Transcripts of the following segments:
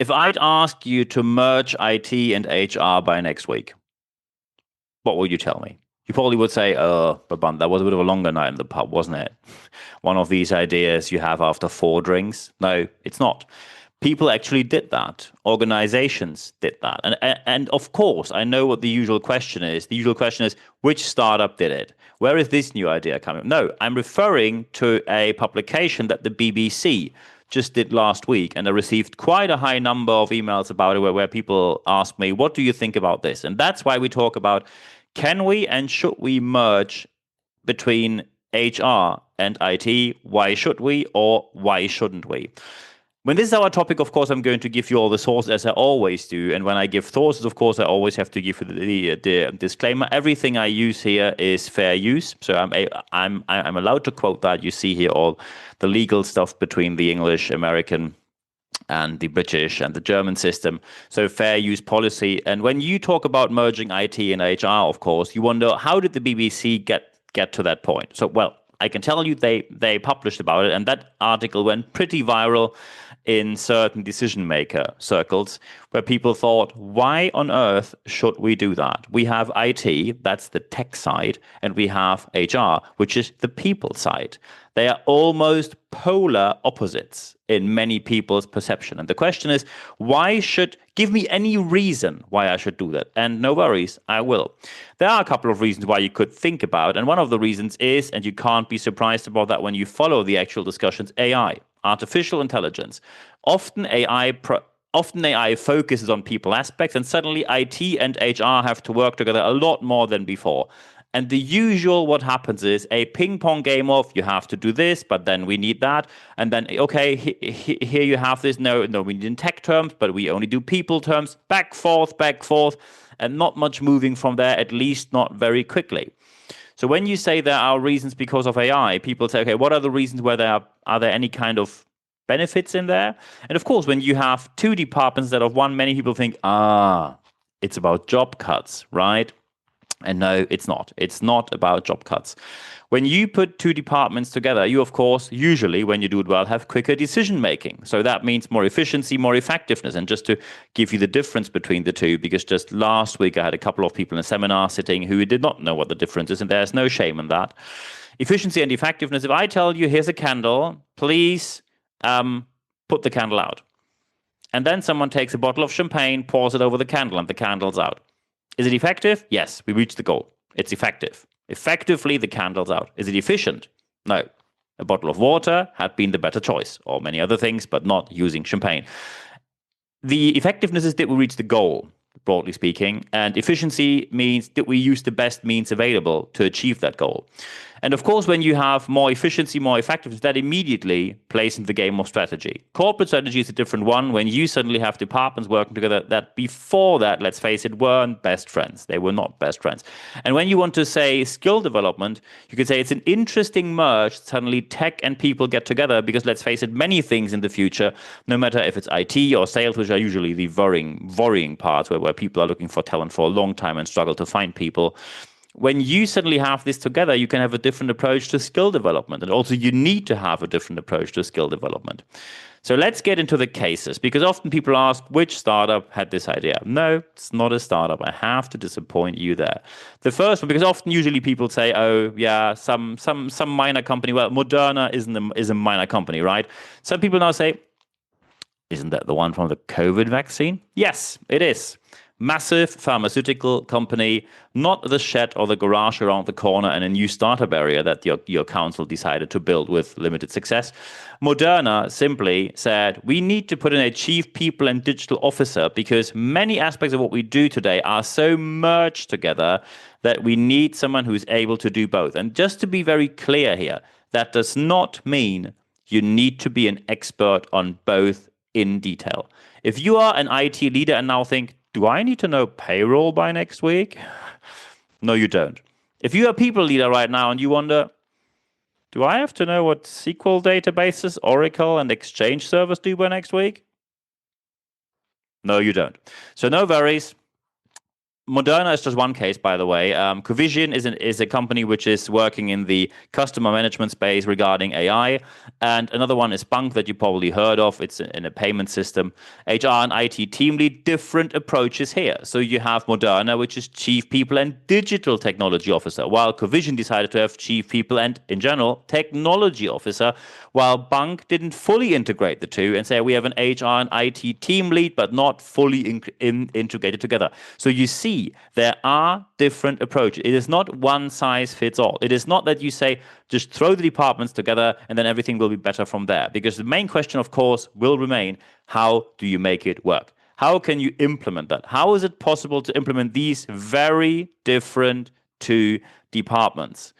If I'd ask you to merge IT and HR by next week, what would you tell me? You probably would say, Brabandt, that was a bit of a longer night in the pub, wasn't it? One of these ideas you have after 4 drinks. No, it's not. People actually did that. Organizations did that. And of course, I know what the usual question is. The usual question is, which startup did it? Where is this new idea coming? No, I'm referring to a publication that the BBC just did last week, and I received quite a high number of emails about it where people ask me, what do you think about this? And that's why we talk about, can we and should we merge between HR and IT? Why should we or why shouldn't we? When this is our topic, of course, I'm going to give you all the sources as I always do. And when I give sources, of course, I always have to give the disclaimer. Everything I use here is fair use. So I'm allowed to quote that. You see here all the legal stuff between the English, American, and the British and the German system. So fair use policy. And when you talk about merging IT and HR, of course, you wonder, how did the BBC get to that point? So, well, I can tell you they published about it, and that article went pretty viral in certain decision maker circles where people thought, why on earth should we do that? We have IT, that's the tech side, and we have HR, which is the people side. They are almost polar opposites in many people's perception. And the question is, give me any reason why I should do that? And no worries, I will. There are a couple of reasons why you could think about, and one of the reasons is, and you can't be surprised about that when you follow the actual discussions, AI, artificial intelligence. Often AI focuses on people aspects, and suddenly IT and HR have to work together a lot more than before. And the usual what happens is a ping pong game of, you have to do this, but then we need that. And then, okay, here you have this. No, we need in tech terms, but we only do people terms. Back, forth, and not much moving from there, at least not very quickly. So when you say there are reasons because of AI, people say, okay, what are the reasons where are there any kind of benefits in there? And of course, when you have two departments instead of one, many people think, it's about job cuts, right? And no, it's not. It's not about job cuts. When you put two departments together, you, of course, usually, when you do it well, have quicker decision making. So that means more efficiency, more effectiveness. And just to give you the difference between the two, because just last week I had a couple of people in a seminar sitting who did not know what the difference is, and there's no shame in that. Efficiency and effectiveness. If I tell you, here's a candle, please put the candle out. And then someone takes a bottle of champagne, pours it over the candle, and the candle's out. Is it effective? Yes, we reached the goal. It's effective. Effectively, the candle's out. Is it efficient? No. A bottle of water had been the better choice, or many other things, but not using champagne. The effectiveness is, did we reach the goal, broadly speaking, and efficiency means, did we use the best means available to achieve that goal? And of course, when you have more efficiency, more effectiveness, that immediately plays into the game of strategy. Corporate strategy is a different one. When you suddenly have departments working together that before that, let's face it, weren't best friends. They were not best friends. And when you want to say skill development, you could say it's an interesting merge. Suddenly tech and people get together because, let's face it, many things in the future, no matter if it's IT or sales, which are usually the worrying parts where people are looking for talent for a long time and struggle to find people. When you suddenly have this together, you can have a different approach to skill development. And also you need to have a different approach to skill development. So let's get into the cases, because often people ask, which startup had this idea? No, it's not a startup. I have to disappoint you there. The first one, because often usually people say, oh yeah, some minor company. Well, Moderna is a minor company, right? Some people now say, isn't that the one from the COVID vaccine? Yes, it is. Massive pharmaceutical company, not the shed or the garage around the corner and a new startup area that your council decided to build with limited success. Moderna simply said, we need to put in a chief people and digital officer because many aspects of what we do today are so merged together that we need someone who's able to do both. And just to be very clear here, that does not mean you need to be an expert on both in detail. If you are an IT leader and now think, do I need to know payroll by next week? No, you don't. If you're a people leader right now and you wonder, do I have to know what SQL databases, Oracle, and Exchange servers do by next week? No, you don't. So no worries. Moderna is just one case, by the way. Covisian is a company which is working in the customer management space regarding AI. And another one is Bunq that you probably heard of. It's in a payment system. HR and IT team lead, different approaches here. So you have Moderna, which is Chief People and Digital Technology Officer, while Covisian decided to have Chief People and, in general, Technology Officer, while Bunq didn't fully integrate the two and say we have an HR and IT team lead, but not fully integrated together. So you see, there are different approaches. It is not one size fits all. It is not that you say, just throw the departments together and then everything will be better from there. Because the main question, of course, will remain, how do you make it work? How can you implement that? How is it possible to implement these very different two departments?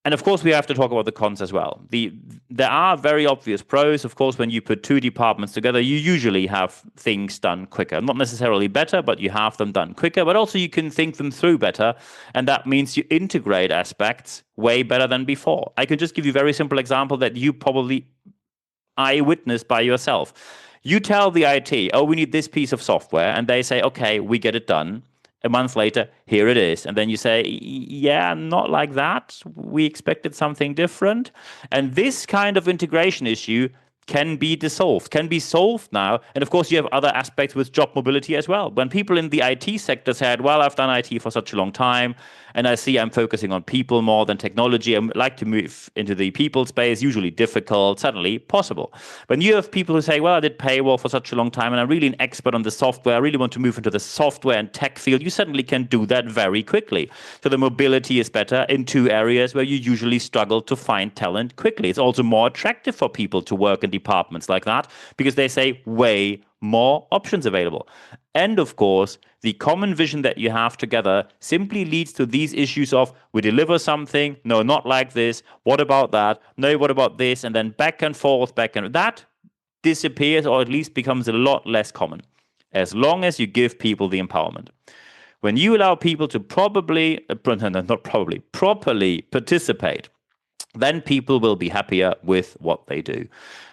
And of course, we have to talk about the cons as well. There are very obvious pros. Of course, when you put two departments together, you usually have things done quicker. Not necessarily better, but you have them done quicker. But also you can think them through better. And that means you integrate aspects way better than before. I can just give you a very simple example that you probably eyewitnessed by yourself. You tell the IT, oh, we need this piece of software. And they say, okay, we get it done. A month later, here it is. And then you say, yeah, not like that. We expected something different. And this kind of integration issue can be solved now. And of course, you have other aspects with job mobility as well. When people in the IT sector said, well, I've done IT for such a long time, and I see I'm focusing on people more than technology, I like to move into the people space, usually difficult, suddenly possible. When you have people who say, well, I did payroll for such a long time, and I'm really an expert on the software, I really want to move into the software and tech field, you suddenly can do that very quickly. So the mobility is better in two areas where you usually struggle to find talent quickly. It's also more attractive for people to work in departments like that because they say way more options available. And of course, the common vision that you have together simply leads to these issues of we deliver something, no, not like this, what about that, no, what about this, and then back and forth, that disappears or at least becomes a lot less common as long as you give people the empowerment. When you allow people to properly participate, then people will be happier with what they do.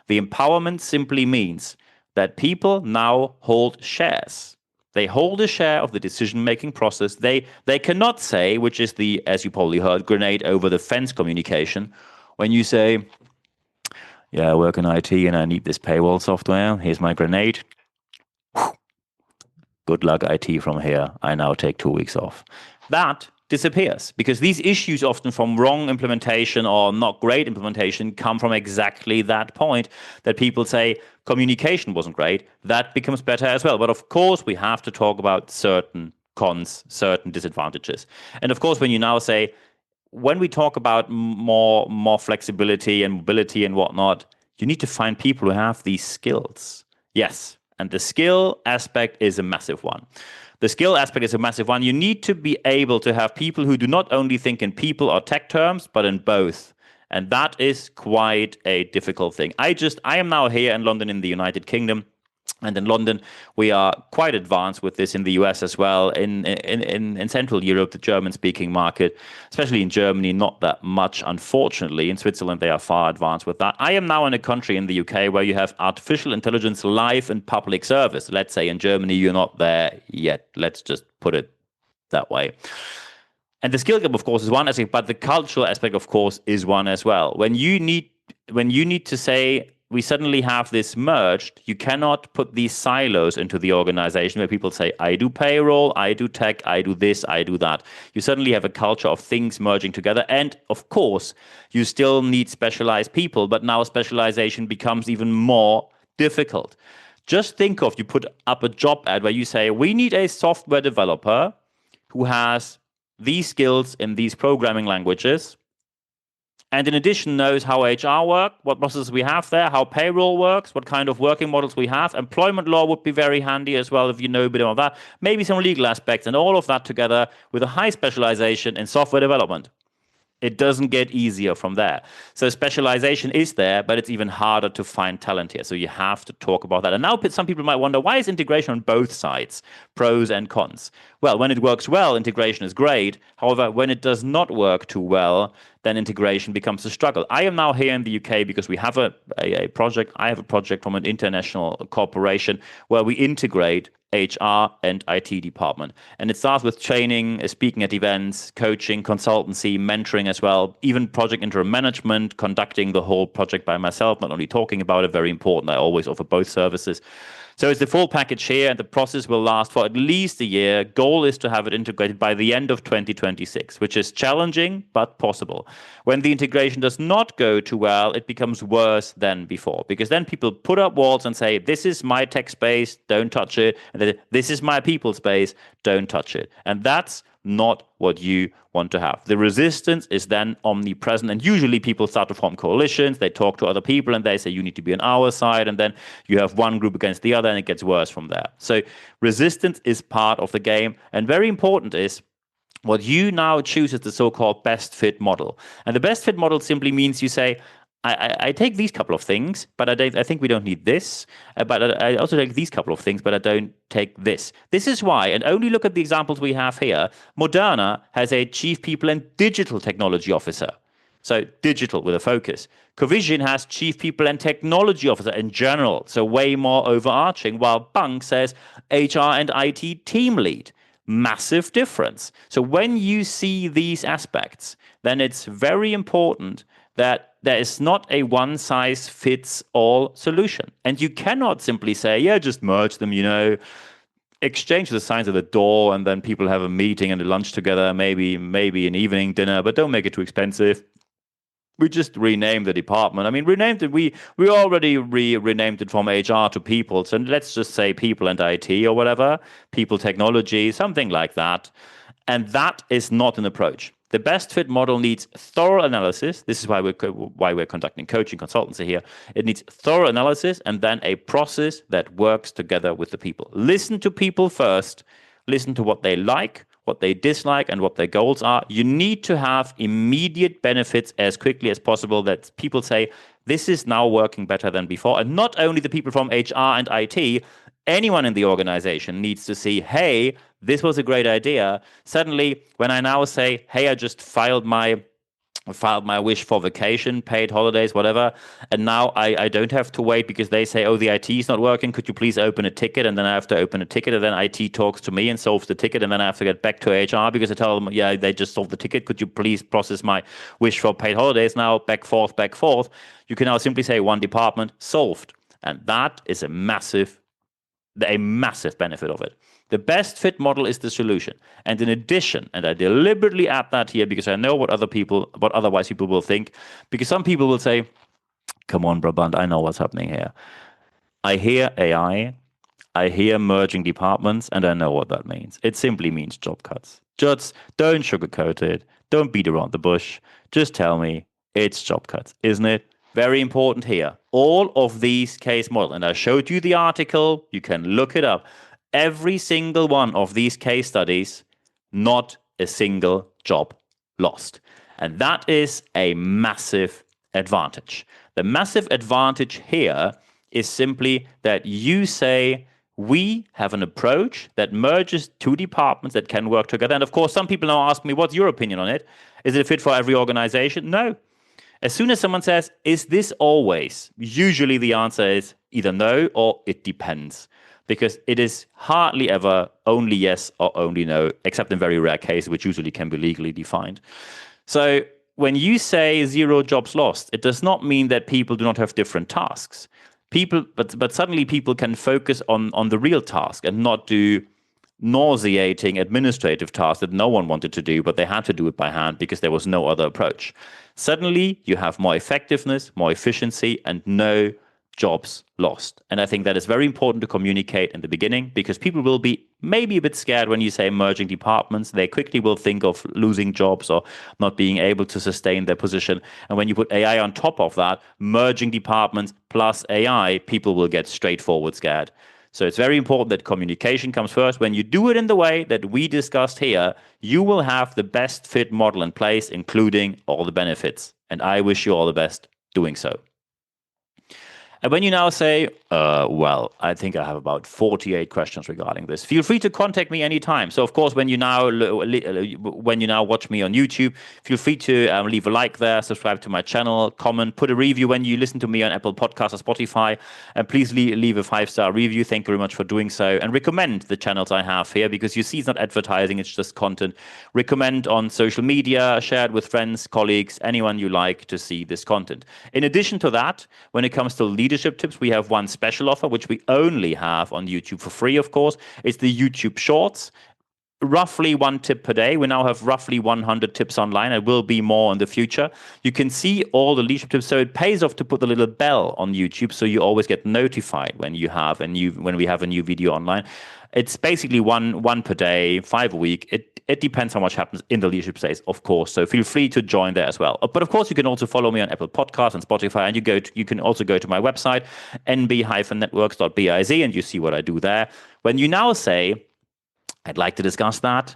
The empowerment simply means that people now hold shares. They hold a share of the decision-making process. They cannot say, which is the, as you probably heard, grenade over the fence communication, when you say, yeah, I work in IT and I need this payroll software. Here's my grenade. Good luck, IT, from here. I now take 2 weeks off. That disappears because these issues often from wrong implementation or not great implementation come from exactly that point that people say communication wasn't great. That becomes better as well. But of course, we have to talk about certain cons, certain disadvantages. And of course, when you now say, when we talk about more flexibility and mobility and whatnot, you need to find people who have these skills. Yes. And the skill aspect is a massive one. You need to be able to have people who do not only think in people or tech terms, but in both. And that is quite a difficult thing. I am now here in London in the United Kingdom. And in London, we are quite advanced with this in the US as well. In Central Europe, the German-speaking market, especially in Germany, not that much, unfortunately. In Switzerland, they are far advanced with that. I am now in a country in the UK where you have artificial intelligence live in public service. Let's say in Germany, you're not there yet. Let's just put it that way. And the skill gap, of course, is one aspect, but the cultural aspect, of course, is one as well. When you need to say, we suddenly have this merged, you cannot put these silos into the organization where people say, I do payroll, I do tech, I do this, I do that. You suddenly have a culture of things merging together. And of course, you still need specialized people, but now specialization becomes even more difficult. Just think of, you put up a job ad where you say, we need a software developer who has these skills in these programming languages, and in addition knows how HR work, what processes we have there, how payroll works, what kind of working models we have. Employment law would be very handy as well if you know a bit of that. Maybe some legal aspects and all of that together with a high specialization in software development. It doesn't get easier from there. So specialization is there, but it's even harder to find talent here. So you have to talk about that. And now some people might wonder, why is integration on both sides, pros and cons? Well, when it works well, integration is great. However, when it does not work too well, then integration becomes a struggle. I am now here in the UK because we have a project. I have a project from an international corporation where we integrate HR and IT department. And it starts with training, speaking at events, coaching, consultancy, mentoring as well, even project interim management, conducting the whole project by myself, not only talking about it, very important. I always offer both services. So it's the full package here, and the process will last for at least a year. Goal is to have it integrated by the end of 2026, which is challenging, but possible. When the integration does not go too well, it becomes worse than before, because then people put up walls and say, this is my tech space, don't touch it. And then, this is my people space, don't touch it. And that's not what you want to have. The resistance is then omnipresent, and usually people start to form coalitions. They talk to other people and they say, you need to be on our side, and then you have one group against the other, and it gets worse from there. So resistance is part of the game, and very important is what you now choose is the so-called best fit model. And the best fit model simply means you say, I take these couple of things, but I think we don't need this. But I also take these couple of things, but I don't take this. This is why, and only look at the examples we have here. Moderna has a chief people and digital technology officer. So digital with a focus. Covisian has chief people and technology officer in general, so way more overarching, while Bunq says HR and IT team lead. Massive difference. So when you see these aspects, then it's very important that there is not a one-size-fits-all solution. And you cannot simply say, yeah, just merge them, exchange the signs at the door, and then people have a meeting and a lunch together, maybe an evening dinner, but don't make it too expensive. We just rename the department. I mean, renamed it. We already renamed it from HR to people. So let's just say people and IT or whatever, people technology, something like that. And that is not an approach. The best fit model needs thorough analysis. This is why we're conducting coaching consultancy here. It needs thorough analysis and then a process that works together with the people. Listen to people first. Listen to what they like, what they dislike, and what their goals are. You need to have immediate benefits as quickly as possible that people say, this is now working better than before. And not only the people from HR and IT, anyone in the organization needs to see, hey, this was a great idea. Suddenly, when I now say, hey, I just filed my wish for vacation, paid holidays, whatever, and now I don't have to wait because they say, oh, the IT is not working. Could you please open a ticket? And then I have to open a ticket, and then IT talks to me and solves the ticket, and then I have to get back to HR because I tell them, yeah, they just solved the ticket. Could you please process my wish for paid holidays? Now back forth. You can now simply say one department solved, and that is a massive benefit of it. The best fit model is the solution. And in addition, and I deliberately add that here because I know what otherwise people will think, because some people will say, come on, Brabandt, I know what's happening here. I hear AI, I hear merging departments, and I know what that means. It simply means job cuts. Just don't sugarcoat it. Don't beat around the bush. Just tell me it's job cuts, isn't it? Very important here. All of these case models, and I showed you the article, you can look it up. Every single one of these case studies, not a single job lost. And that is a massive advantage. The massive advantage here is simply that you say, we have an approach that merges two departments that can work together. And of course, some people now ask me, what's your opinion on it? Is it a fit for every organization? No. As soon as someone says, is this always? Usually the answer is either no or it depends. Because it is hardly ever only yes or only no, except in very rare cases, which usually can be legally defined. So when you say 0 jobs lost, it does not mean that people do not have different tasks. But suddenly people can focus on the real task and not do nauseating administrative tasks that no one wanted to do, but they had to do it by hand because there was no other approach. Suddenly you have more effectiveness, more efficiency, and no jobs lost. And I think that is very important to communicate in the beginning because people will be maybe a bit scared when you say merging departments. They quickly will think of losing jobs or not being able to sustain their position. And when you put AI on top of that, merging departments plus AI, people will get straightforward scared. So it's very important that communication comes first. When you do it in the way that we discussed here, you will have the best fit model in place, including all the benefits. And I wish you all the best doing so. And when you now say, well, I think I have about 48 questions regarding this, feel free to contact me anytime. So, of course, when you now watch me on YouTube, feel free to leave a like there, subscribe to my channel, comment, put a review when you listen to me on Apple Podcasts or Spotify, and please leave a 5-star review. Thank you very much for doing so, and recommend the channels I have here, because you see it's not advertising, it's just content. Recommend on social media, share it with friends, colleagues, anyone you like to see this content. In addition to that, when it comes to leadership tips, we have one special offer, which we only have on YouTube for free, of course. It's the YouTube Shorts. Roughly 1 tip per day. We now have roughly 100 tips online. It will be more in the future. You can see all the leadership tips. So it pays off to put the little bell on YouTube, so you always get notified when we have a new video online. It's basically one per day, 5 a week. It depends how much happens in the leadership space, of course. So feel free to join there as well. But of course, you can also follow me on Apple Podcasts and Spotify, and you can also go to my website, nb-networks.biz, and you see what I do there. When you now say, I'd like to discuss that,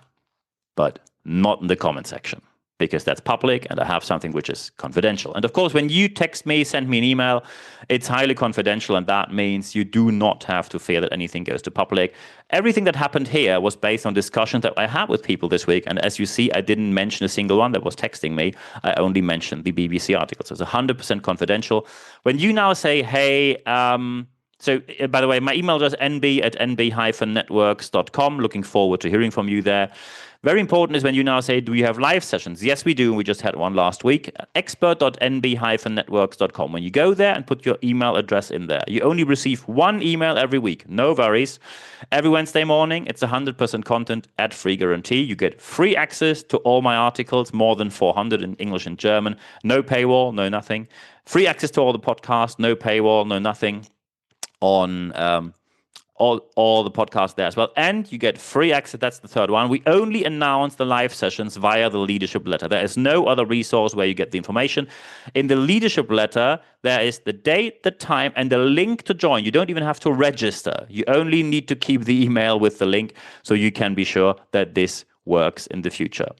but not in the comment section, because that's public and I have something which is confidential. And of course, when you text me, send me an email, it's highly confidential, and that means you do not have to fear that anything goes to public. Everything that happened here was based on discussions that I had with people this week, and as you see, I didn't mention a single one that was texting me. I only mentioned the BBC article, so it's 100% confidential. When you now say, hey, so, by the way, my email address, nb@nb-networks.com. Looking forward to hearing from you there. Very important is when you now say, do you have live sessions? Yes, we do. We just had one last week. expert.nb-networks.com. When you go there and put your email address in there, you only receive one email every week. No worries. Every Wednesday morning, it's 100% content at free guarantee. You get free access to all my articles, more than 400 in English and German. No paywall, no nothing. Free access to all the podcasts, no paywall, no nothing. On all the podcasts there as well. And you get free access. That's the third one. We only announce the live sessions via the leadership letter. There is no other resource where you get the information. In the leadership letter, there is the date, the time, and the link to join. You don't even have to register. You only need to keep the email with the link, so you can be sure that this works in the future.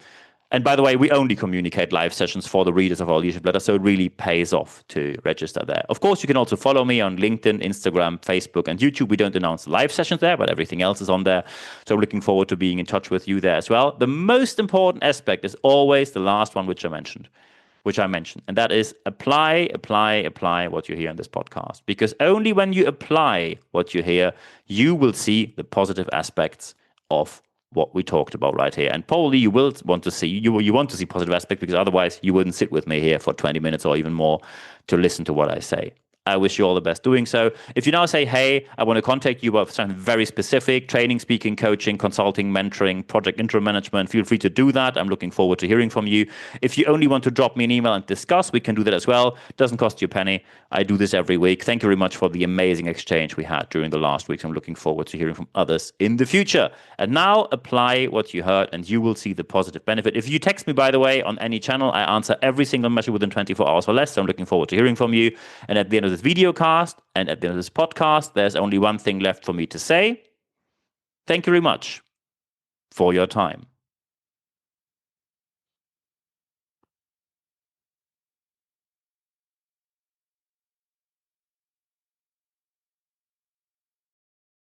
And by the way, we only communicate live sessions for the readers of our leadership letter, so it really pays off to register there. Of course, you can also follow me on LinkedIn, Instagram, Facebook, and YouTube. We don't announce live sessions there, but everything else is on there. So I'm looking forward to being in touch with you there as well. The most important aspect is always the last one, which I mentioned, and that is apply what you hear in this podcast. Because only when you apply what you hear, you will see the positive aspects of what we talked about right here. And probably you will want to see, you want to see positive aspects, because otherwise you wouldn't sit with me here for 20 minutes or even more to listen to what I say. I wish you all the best doing so. If you now say, hey, I want to contact you about something very specific, training, speaking, coaching, consulting, mentoring, project interim management, feel free to do that. I'm looking forward to hearing from you. If you only want to drop me an email and discuss, we can do that as well. It doesn't cost you a penny. I do this every week. Thank you very much for the amazing exchange we had during the last weeks. I'm looking forward to hearing from others in the future. And now apply what you heard, and you will see the positive benefit. If you text me, by the way, on any channel, I answer every single message within 24 hours or less. So I'm looking forward to hearing from you. And at the end of this video cast and at the end of this podcast, there's only one thing left for me to say. Thank you very much for your time.